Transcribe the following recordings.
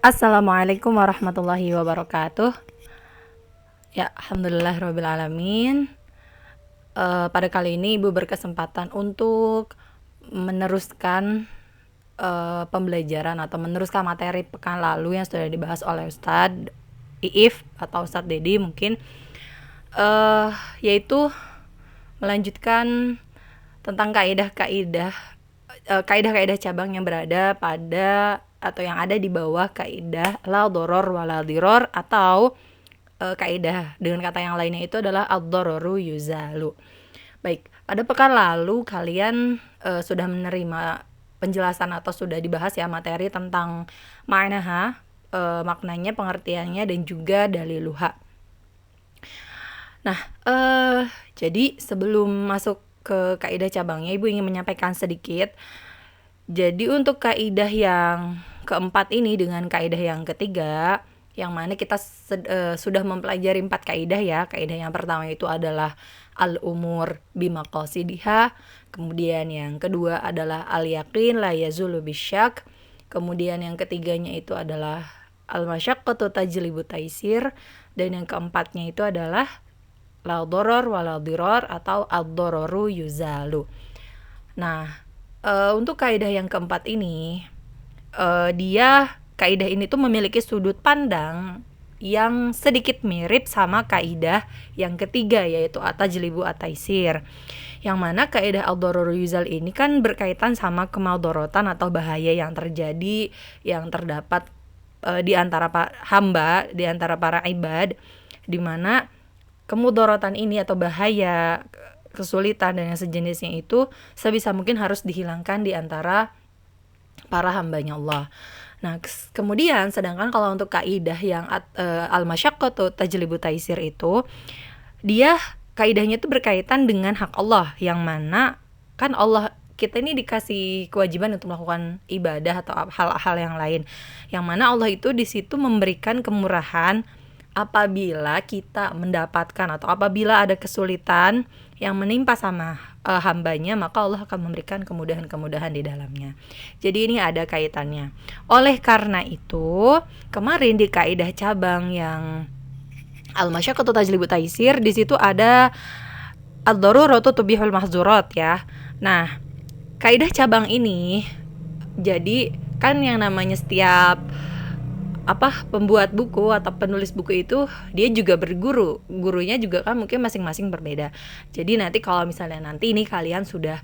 Assalamualaikum warahmatullahi wabarakatuh. Ya, alhamdulillahirabbil alamin. Pada kali ini Ibu berkesempatan untuk meneruskan pembelajaran atau meneruskan materi pekan lalu yang sudah dibahas oleh Ustadz Iif atau Ustadz Dedi mungkin, eh yaitu melanjutkan tentang kaidah-kaidah cabang yang berada pada atau yang ada di bawah kaidah la doror wala diror, atau kaidah dengan kata yang lainnya itu adalah ad-dararu yuzalu. Baik, pada pekan lalu kalian sudah menerima penjelasan atau sudah dibahas ya materi tentang ma'naha, maknanya, pengertiannya, dan juga daliluha. Nah, jadi sebelum masuk ke kaidah cabangnya, Ibu ingin menyampaikan sedikit. Jadi untuk kaidah yang keempat ini dengan kaidah yang ketiga, yang mana kita sudah mempelajari 4 kaidah ya. Kaidah yang pertama itu adalah al-umur bimaqasidiha, kemudian yang kedua adalah al-yaqin la yazulu bisyak, kemudian yang ketiganya itu adalah al-masyaqqatu tajlibu taisir, dan yang keempatnya itu adalah la doror wala diror atau ad-dararu yuzalu. Nah, untuk kaidah yang keempat ini, kaidah ini tuh memiliki sudut pandang yang sedikit mirip sama kaidah yang ketiga, yaitu at-tajlibu at-taisir. Yang mana kaidah ad-dararu yuzal ini kan berkaitan sama kemaudorotan atau bahaya yang terjadi, yang terdapat di antara hamba, di antara para ibad, di mana kemudorotan ini atau bahaya, kesulitan dan yang sejenisnya itu sebisa mungkin harus dihilangkan di antara para hambanya Allah. Nah, kemudian sedangkan kalau untuk kaidah yang al-masyaqqatu tajlibu taisir itu, dia kaidahnya itu berkaitan dengan hak Allah, yang mana kan Allah, kita ini dikasih kewajiban untuk melakukan ibadah atau hal-hal yang lain, yang mana Allah itu di situ memberikan kemurahan apabila kita mendapatkan atau apabila ada kesulitan yang menimpa sama hambanya, maka Allah akan memberikan kemudahan-kemudahan di dalamnya. Jadi ini ada kaitannya. Oleh karena itu, kemarin di kaidah cabang yang al-masyaqqatu tajlibu taisir, di situ ada ad-daruratu tubihul mahzurat ya. Nah, kaidah cabang ini, jadi kan yang namanya setiap pembuat buku atau penulis buku itu dia juga berguru, gurunya juga kan mungkin masing-masing berbeda. Jadi nanti kalau misalnya nanti ini kalian sudah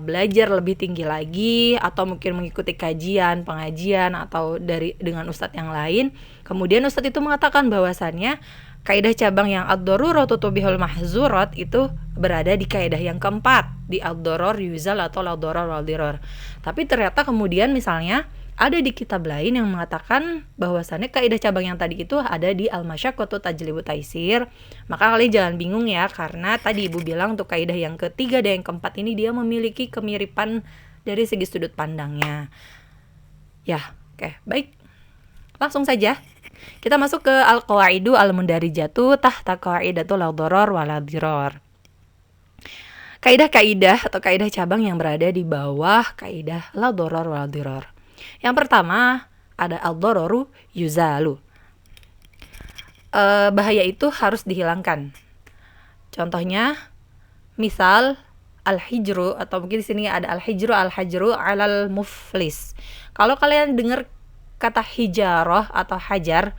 belajar lebih tinggi lagi atau mungkin mengikuti pengajian atau dengan ustadz yang lain, kemudian ustadz itu mengatakan bahwasannya kaidah cabang yang ad-daruratu tubihul mahzurat itu berada di kaidah yang keempat, di ad-darar yuzal atau la darar wal dirar. Tapi ternyata kemudian misalnya ada di kitab lain yang mengatakan bahwasannya kaidah cabang yang tadi itu ada di al-masyaqqatu tajlibu taisir. Maka kalian jangan bingung ya, karena tadi Ibu bilang untuk kaidah yang ketiga dan yang keempat ini dia memiliki kemiripan dari segi sudut pandangnya. Ya, oke, baik. Langsung saja kita masuk ke al-qawaidu al-mundarijatu tahta qaidatul la darar wala dirar. Kaidah-kaidah atau kaidah cabang yang berada di bawah kaidah la darar wala dirar. Yang pertama ada al-dararu yuzalu. Bahaya itu harus dihilangkan. Contohnya, misal al-hijru, atau mungkin di sini ada al-hajru alal muflis. Kalau kalian dengar kata hijarah atau hajar,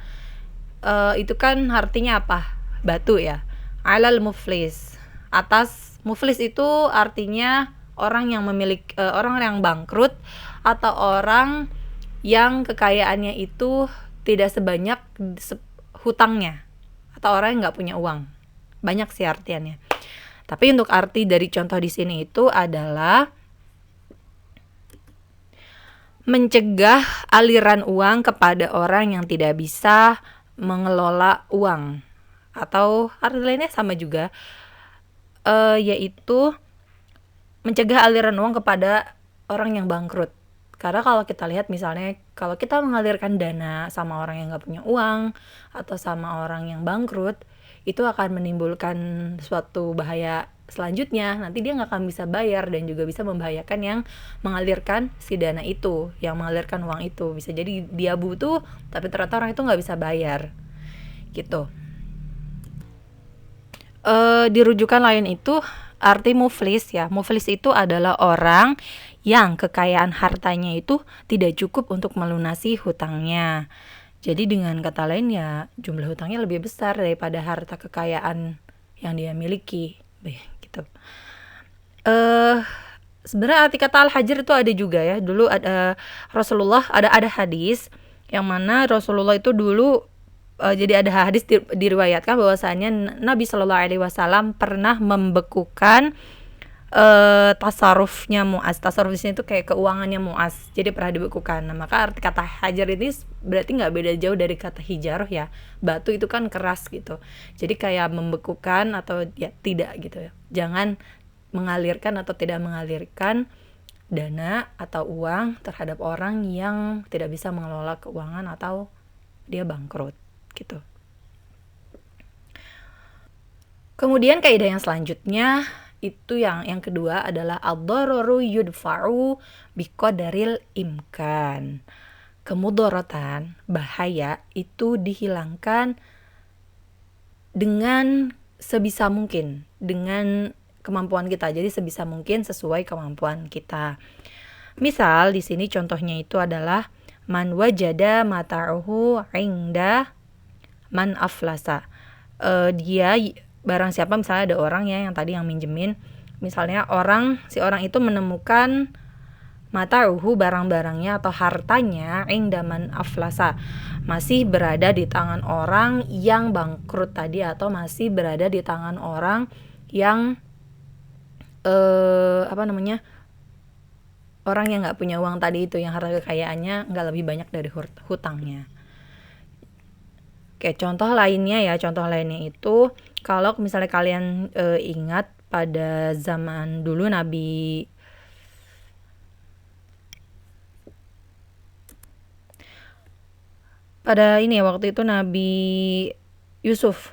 itu kan artinya apa? Batu ya. Alal muflis, atas. Muflis itu artinya orang yang memiliki orang yang bangkrut atau orang yang kekayaannya itu tidak sebanyak hutangnya, atau orang yang nggak punya uang. Banyak sih artiannya. Tapi untuk arti dari contoh di sini itu adalah mencegah aliran uang kepada orang yang tidak bisa mengelola uang, atau arti lainnya sama juga, yaitu mencegah aliran uang kepada orang yang bangkrut. Karena kalau kita lihat misalnya, kalau kita mengalirkan dana sama orang yang gak punya uang atau sama orang yang bangkrut, itu akan menimbulkan suatu bahaya selanjutnya. Nanti dia nggak akan bisa bayar dan juga bisa membahayakan yang mengalirkan si dana itu, yang mengalirkan uang itu. Bisa jadi dia butuh tapi ternyata orang itu nggak bisa bayar gitu. Di rujukan lain itu arti muflis ya. Muflis itu adalah orang yang kekayaan hartanya itu tidak cukup untuk melunasi hutangnya. Jadi dengan kata lain ya jumlah hutangnya lebih besar daripada harta kekayaan yang dia miliki, gitu. Sebenarnya arti kata al-hajr itu ada juga ya. Dulu ada Rasulullah ada hadis yang mana Rasulullah itu dulu jadi ada hadis diriwayatkan bahwasanya Nabi Shallallahu Alaihi Wasallam pernah membekukan tasarufnya Muaz. Tasaruf di sini tuh kayak keuangannya Muaz. Jadi pernah dibekukan. Nah, maka arti kata hajar ini berarti nggak beda jauh dari kata hijarah ya. Batu itu kan keras gitu. Jadi kayak membekukan atau ya tidak gitu ya. Jangan mengalirkan atau tidak mengalirkan dana atau uang terhadap orang yang tidak bisa mengelola keuangan atau dia bangkrut gitu. Kemudian kaidah yang selanjutnya itu yang kedua adalah ad-dararu yudfa'u biqadaril imkan. Kemudaratan, bahaya itu dihilangkan dengan sebisa mungkin, dengan kemampuan kita. Jadi sebisa mungkin sesuai kemampuan kita. Misal di sini contohnya itu adalah man wajada mata'uhu 'inda man aflasa. Dia barang siapa, misalnya ada orang ya yang tadi yang minjemin, misalnya si orang itu menemukan mata'uhu, barang-barangnya atau hartanya, ingdaman aflasa, masih berada di tangan orang yang bangkrut tadi, atau masih berada di tangan orang yang orang yang nggak punya uang tadi itu, yang harta kekayaannya nggak lebih banyak dari hutangnya. Oke, contoh lainnya itu kalau misalnya kalian ingat pada zaman dulu waktu itu Nabi Yusuf.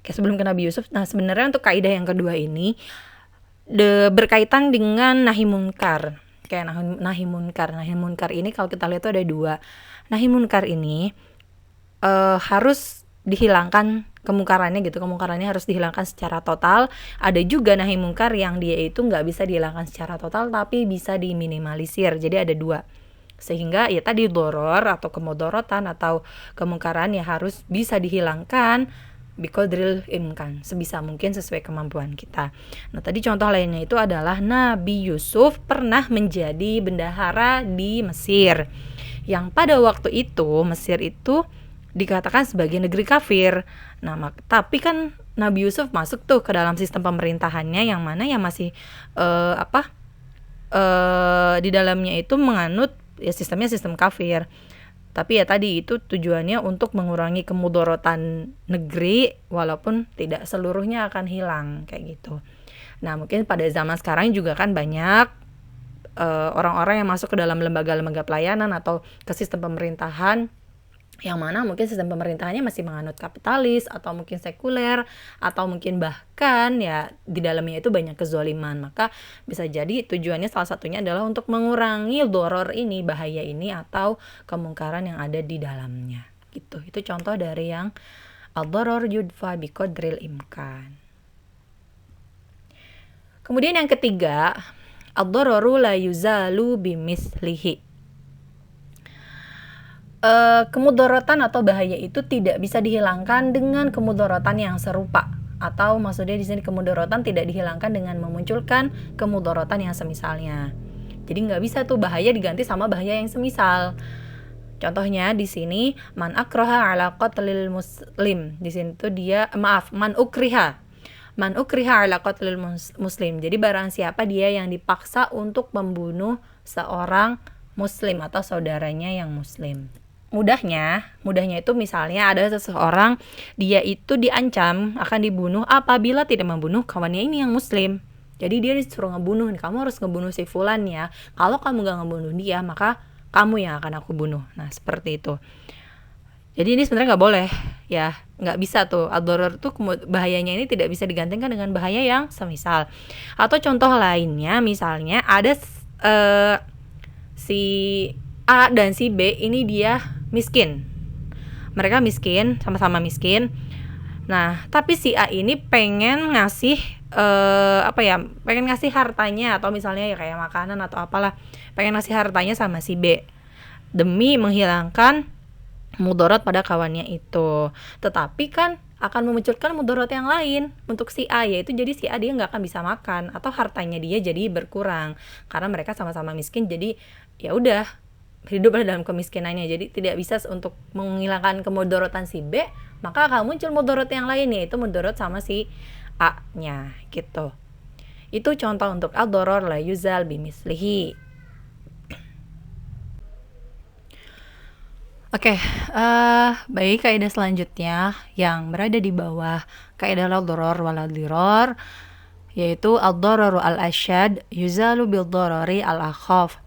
Sebelum ke Nabi Yusuf. Nah, sebenarnya untuk kaidah yang kedua ini berkaitan dengan nahi munkar. Kayak nahi munkar. Nahi munkar ini kalau kita lihat itu ada dua. Nahi munkar ini harus dihilangkan kemungkarannya gitu. Kemungkarannya harus dihilangkan secara total. Ada juga nahi munkar yang dia itu nggak bisa dihilangkan secara total tapi bisa diminimalisir. Jadi ada dua. Sehingga ya tadi doror atau kemudorotan atau kemungkaran ya harus bisa dihilangkan biqadril imkan, sebisa mungkin sesuai kemampuan kita. Nah, tadi contoh lainnya itu adalah Nabi Yusuf pernah menjadi bendahara di Mesir. Yang pada waktu itu Mesir itu dikatakan sebagai negeri kafir. Nah, tapi kan Nabi Yusuf masuk tuh ke dalam sistem pemerintahannya yang mana yang masih di dalamnya itu menganut ya sistemnya sistem kafir. Tapi ya tadi itu tujuannya untuk mengurangi kemudorotan negeri, walaupun tidak seluruhnya akan hilang kayak gitu. Nah, mungkin pada zaman sekarang juga kan banyak orang-orang yang masuk ke dalam lembaga-lembaga pelayanan atau ke sistem pemerintahan yang mana mungkin sistem pemerintahannya masih menganut kapitalis atau mungkin sekuler atau mungkin bahkan ya di dalamnya itu banyak kezaliman. Maka bisa jadi tujuannya salah satunya adalah untuk mengurangi doror ini, bahaya ini atau kemungkaran yang ada di dalamnya gitu. Itu contoh dari yang ad-doror yudfa biqadril imkan. Kemudian yang ketiga, ad-dororu la yuzalu bimislihi. Kemudorotan atau bahaya itu tidak bisa dihilangkan dengan kemudorotan yang serupa, atau maksudnya di sini kemudorotan tidak dihilangkan dengan memunculkan kemudorotan yang semisalnya. Jadi nggak bisa tuh bahaya diganti sama bahaya yang semisal. Contohnya di sini man akraha ala qatlil muslim. Di sini tuh man ukriha ala qatlil muslim. Jadi barang siapa dia yang dipaksa untuk membunuh seorang muslim atau saudaranya yang muslim. Mudahnya itu misalnya ada seseorang, dia itu diancam akan dibunuh apabila tidak membunuh kawannya ini yang muslim. Jadi dia disuruh ngebunuh, kamu harus ngebunuh si fulan ya. Kalau kamu gak ngebunuh dia, maka kamu yang akan aku bunuh. Nah, seperti itu. Jadi ini sebenarnya nggak boleh ya, nggak bisa tuh. Ad-darar tuh bahayanya ini tidak bisa digantikan dengan bahaya yang semisal. Atau contoh lainnya misalnya ada si A dan si B ini dia miskin. Mereka miskin, sama-sama miskin. Nah, tapi si A ini pengen ngasih pengen ngasih hartanya, atau misalnya ya kayak makanan atau apalah, pengen ngasih hartanya sama si B demi menghilangkan mudarat pada kawannya itu. Tetapi kan akan memunculkan mudarat yang lain untuk si A, yaitu jadi si A dia nggak akan bisa makan atau hartanya dia jadi berkurang karena mereka sama-sama miskin. Jadi ya udah hiduplah dalam kemiskinannya, jadi tidak bisa untuk menghilangkan kemudaratan si B, maka akan muncul mudarat yang lain, yaitu mudarat sama si A nya gitu. Itu contoh untuk ad-darar la yuzal bimislihi. Oke, baik, kaidah selanjutnya yang berada di bawah kaidah la darar wa la dirar, yaitu ad-dararu al-asyad yuzalu bil-darari al-akhaf.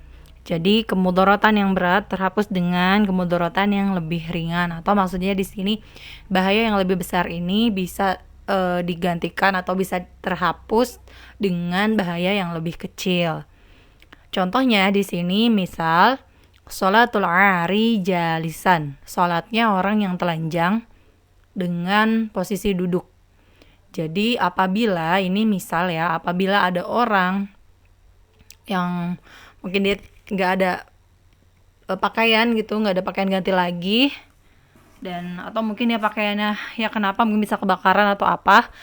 Jadi kemudaratan yang berat terhapus dengan kemudaratan yang lebih ringan, atau maksudnya di sini bahaya yang lebih besar ini bisa digantikan atau bisa terhapus dengan bahaya yang lebih kecil. Contohnya di sini misal sholatul ari jalisan, sholatnya orang yang telanjang dengan posisi duduk. Jadi apabila ini misal ya, apabila ada orang yang mungkin dia nggak ada pakaian gitu, nggak ada pakaian ganti lagi, dan atau mungkin dia pakaiannya ya kenapa mungkin bisa kebakaran atau apa,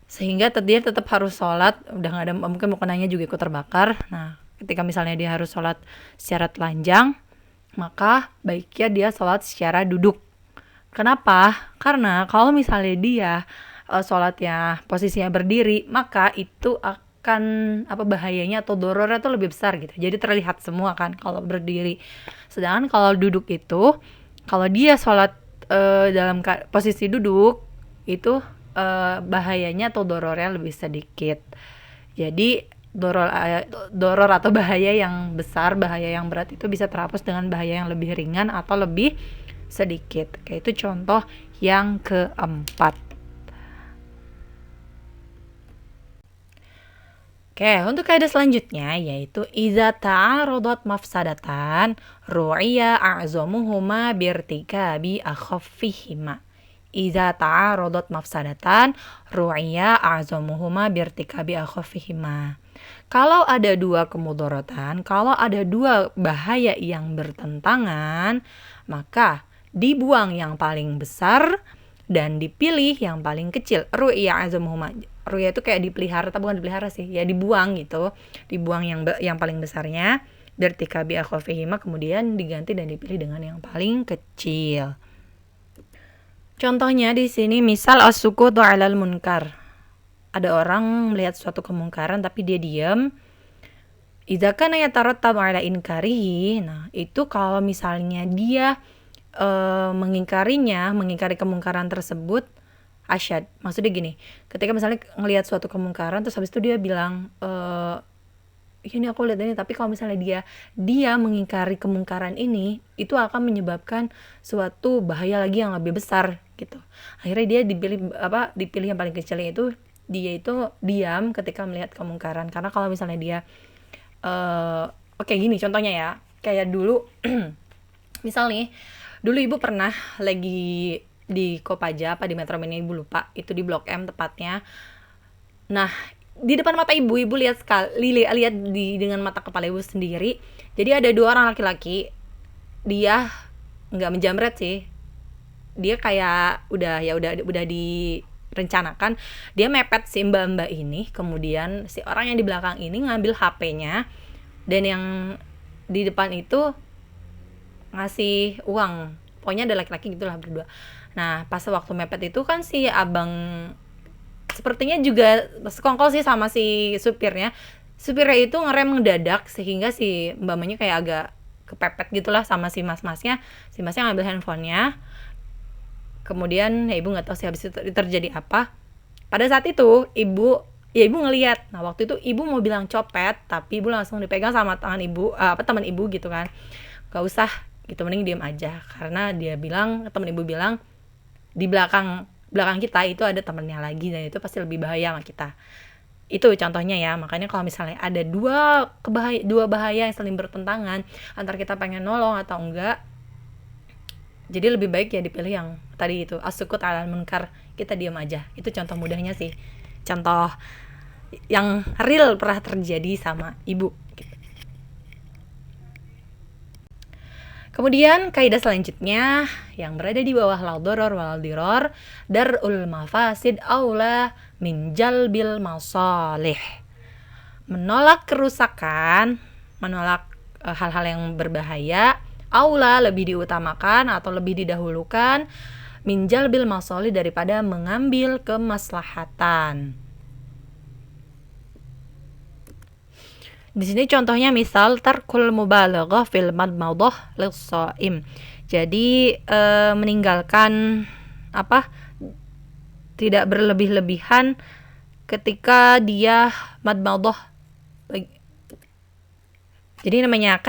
sehingga dia tetap harus sholat, udah nggak ada, mungkin mukenanya juga ikut terbakar. Nah, ketika misalnya dia harus sholat secara telanjang, maka baiknya dia sholat secara duduk. Kenapa? Karena kalau misalnya dia sholatnya posisinya berdiri, maka itu akan bahayanya atau dorornya tuh lebih besar gitu. Jadi terlihat semua kan kalau berdiri. Sedangkan kalau duduk itu, kalau dia sholat dalam posisi duduk, itu bahayanya atau dorornya lebih sedikit. Jadi doror atau bahaya yang besar, bahaya yang berat itu bisa terhapus dengan bahaya yang lebih ringan atau lebih sedikit. Kayak itu contoh yang keempat. Oke, untuk kaidah selanjutnya yaitu idza ta'aradat mafsadatan ru'iya a'zamuhuma birtikabi akhaffihima. Idza ta'aradat mafsadatan ru'iya a'zamuhuma birtikabi akhaffihima. Kalau ada dua kemudaratan, kalau ada dua bahaya yang bertentangan, maka dibuang yang paling besar dan dipilih yang paling kecil. Ru'ya azamuhuma. Ru'ya itu kayak dipelihara, tapi bukan dipelihara sih, ya dibuang gitu. Dibuang yang paling besarnya, birtikabi akhafihima, kemudian diganti dan dipilih dengan yang paling kecil. Contohnya di sini misal as-sukutu 'alal munkar. Ada orang melihat suatu kemungkaran tapi dia diam. Idza kana yatarattabu 'ala inkarihi. Nah, itu kalau misalnya dia mengingkari kemungkaran tersebut, asyad. Maksudnya gini, ketika misalnya ngelihat suatu kemungkaran terus habis itu dia bilang ini aku lihat ini, tapi kalau misalnya dia mengingkari kemungkaran ini, itu akan menyebabkan suatu bahaya lagi yang lebih besar gitu. Akhirnya dia dipilih yang paling kecilnya itu, dia itu diam ketika melihat kemungkaran. Karena kalau misalnya dia gini contohnya ya, kayak dulu misal nih, dulu ibu pernah lagi di Kopaja di Metro Mini, ibu lupa, itu di Blok M tepatnya. Nah, di depan mata ibu lihat dengan mata kepala ibu sendiri. Jadi ada dua orang laki-laki, dia nggak menjamret sih, dia kayak udah direncanakan, dia mepet si mbak ini, kemudian si orang yang di belakang ini ngambil HP-nya, dan yang di depan itu ngasih uang. Pokoknya ada laki-laki gitulah berdua. Nah, pas waktu mepet itu kan si abang sepertinya juga sekongkol sih sama si supirnya. Supirnya itu ngerem mendadak sehingga si mbaknya kayak agak kepepet gitulah sama si mas-masnya. Si masnya ngambil handphonenya. Kemudian ya ibu nggak tahu sih habis itu terjadi apa. Pada saat itu ibu ngelihat. Nah, waktu itu ibu mau bilang copet, tapi ibu langsung dipegang sama teman ibu gitu kan. Gak usah gitu, mending diem aja. Karena temen ibu bilang di belakang kita itu ada temennya lagi, dan itu pasti lebih bahaya sama kita. Itu contohnya ya. Makanya kalau misalnya ada dua bahaya yang saling bertentangan antara kita pengen nolong atau enggak, jadi lebih baik ya dipilih yang tadi itu, as-sukut 'alal munkar, kita diam aja. Itu contoh mudahnya sih, contoh yang real pernah terjadi sama ibu gitu. Kemudian kaidah selanjutnya yang berada di bawah la doror wal diror, darul mafasid aula min jalbil masalih. Menolak kerusakan, menolak hal-hal yang berbahaya, aula lebih diutamakan atau lebih didahulukan, min jalbil masalih daripada mengambil kemaslahatan. Di sini contohnya misal tarkul mubalaghah fil madmadah lis-shaim. Jadi meninggalkan tidak berlebih-lebihan ketika dia madmadah. Jadi namanya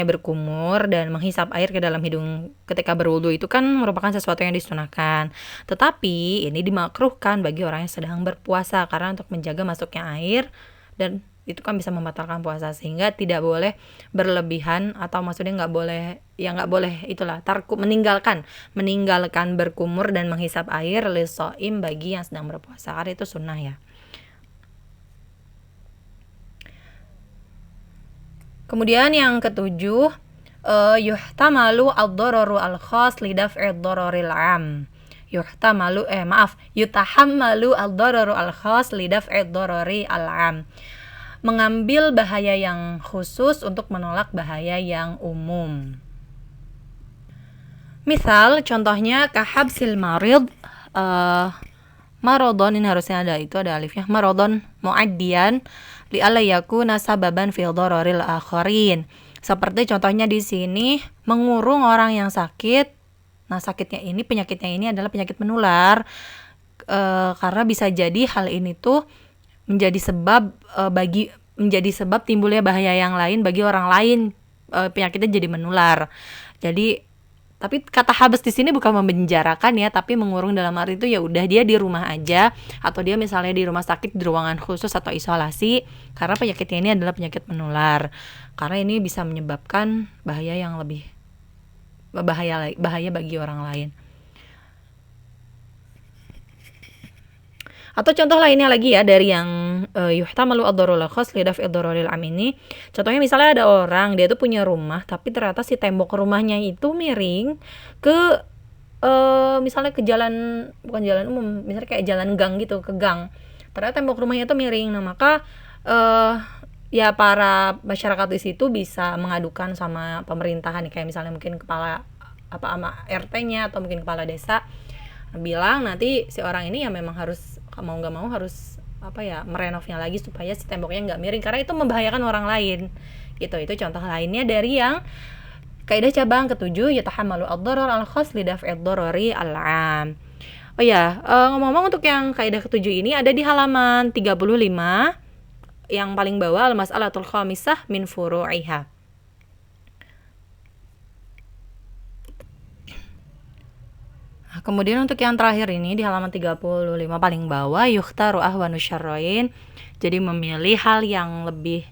berkumur dan menghisap air ke dalam hidung ketika berwudu itu kan merupakan sesuatu yang disunahkan. Tetapi ini dimakruhkan bagi orang yang sedang berpuasa karena untuk menjaga masuknya air, dan itu kan bisa membatalkan puasa, sehingga tidak boleh berlebihan, atau maksudnya nggak boleh itulah meninggalkan berkumur dan menghisap air lis-shaim bagi yang sedang berpuasa, karena itu sunnah ya. Kemudian yang ketujuh, yuhtamalu ad-dararu al-khas li daf'i ad-dararil 'am. Yutahammalu ad-dararu al-khas li daf'i ad-darari al-'am. Mengambil bahaya yang khusus untuk menolak bahaya yang umum. Misal contohnya kahabsil marid, marodon, ini harusnya ada alifnya, marodon muaddian li alla yakuna sababan fi dhararil akharin. Seperti contohnya di sini mengurung orang yang sakit. Nah, penyakitnya ini adalah penyakit menular, karena bisa jadi hal ini tuh menjadi sebab timbulnya bahaya yang lain bagi orang lain, penyakitnya jadi menular. Jadi tapi kata habs di sini bukan memenjarakan ya, tapi mengurung dalam arti itu ya udah dia di rumah aja, atau dia misalnya di rumah sakit di ruangan khusus atau isolasi, karena penyakitnya ini adalah penyakit menular. Karena ini bisa menyebabkan bahaya yang lebih bahaya bagi orang lain. Atau contoh lainnya lagi ya dari yang yuhtamalu ad-dararul khas li daf'i ad-dararil 'am ini. Contohnya misalnya ada orang, dia tuh punya rumah tapi ternyata si tembok rumahnya itu miring ke misalnya ke bukan jalan umum, misalnya kayak jalan gang gitu, ke gang. Ternyata tembok rumahnya itu miring. Nah, maka ya para masyarakat di situ bisa mengadukan sama pemerintahan, kayak misalnya mungkin kepala sama RT-nya atau mungkin kepala desa, bilang nanti si orang ini ya memang harus mau nggak mau harus merenovnya lagi supaya si temboknya nggak miring, karena itu membahayakan orang lain gitu. Itu contoh lainnya dari yang kaidah cabang ketujuh, yatahammalu ad-darar al-khas li daf'i ad-darari al-'am. Oh ya, ngomong-ngomong untuk yang kaidah ketujuh ini ada di halaman 35 yang paling bawah, al-mas'alatul khamisah min furu'iha. Kemudian untuk yang terakhir ini di halaman 35 paling bawah, yukhtaru ahwanu syarrain. Jadi memilih hal yang lebih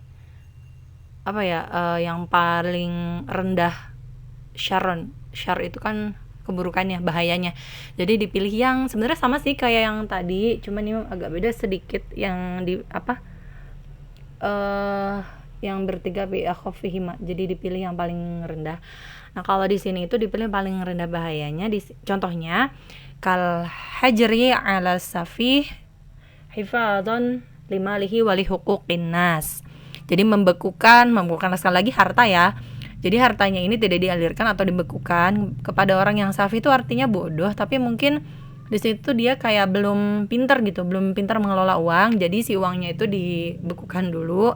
yang paling rendah syarron. Syar itu kan keburukannya, bahayanya. Jadi dipilih yang sebenarnya sama sih kayak yang tadi, cuman ini agak beda sedikit, yang yang bertiga bi akhafihima. Jadi dipilih yang paling rendah. Nah, kalau di sini itu dipilih paling rendah bahayanya. Contohnya kal hajri 'ala safih hifadzan limalihi wa li huquqin nas. Jadi membekukan sekali lagi harta ya. Jadi hartanya ini tidak dialirkan atau dibekukan kepada orang yang safih, itu artinya bodoh, tapi mungkin di situ dia kayak belum pintar mengelola uang. Jadi si uangnya itu dibekukan dulu.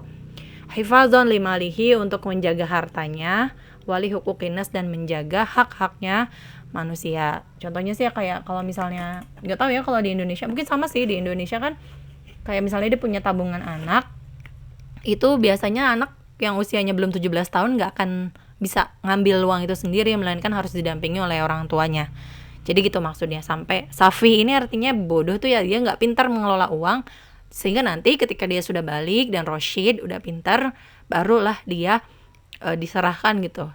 Hifadzan limalihi, untuk menjaga hartanya, wali huquqinas, dan menjaga hak-haknya manusia. Contohnya sih kayak kalau misalnya, nggak tahu ya kalau di Indonesia, mungkin sama sih, di Indonesia kan kayak misalnya dia punya tabungan anak, itu biasanya anak yang usianya belum 17 tahun nggak bisa ngambil uang itu sendiri, melainkan harus didampingi oleh orang tuanya. Jadi gitu maksudnya. Sampai safih ini artinya bodoh tuh ya, dia nggak pintar mengelola uang, sehingga nanti ketika dia sudah balik dan rasyid, udah pintar, barulah dia diserahkan gitu.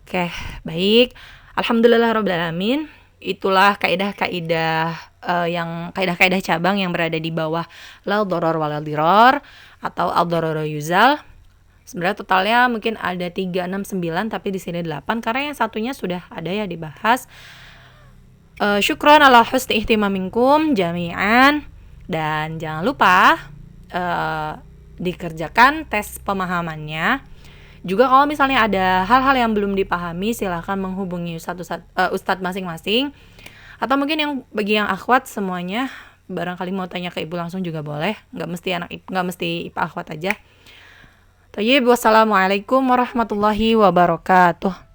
Oke, baik. Alhamdulillahirabbil alamin. Itulah kaidah-kaidah yang kaidah-kaidah cabang yang berada di bawah la dharar wala dhirar atau ad-dhararu yuzal. Sebenarnya totalnya mungkin ada 3, 6, 9, tapi di sini 8 karena yang satunya sudah ada ya dibahas. Syukron ala husni ihtimaminkum jami'an, dan jangan lupa dikerjakan tes pemahamannya. Juga kalau misalnya ada hal-hal yang belum dipahami, silahkan menghubungi ustadz masing-masing, atau mungkin bagi yang akhwat semuanya barangkali mau tanya ke ibu langsung juga boleh, nggak mesti ipa akhwat aja. Thayyib, wassalamualaikum warahmatullahi wabarakatuh.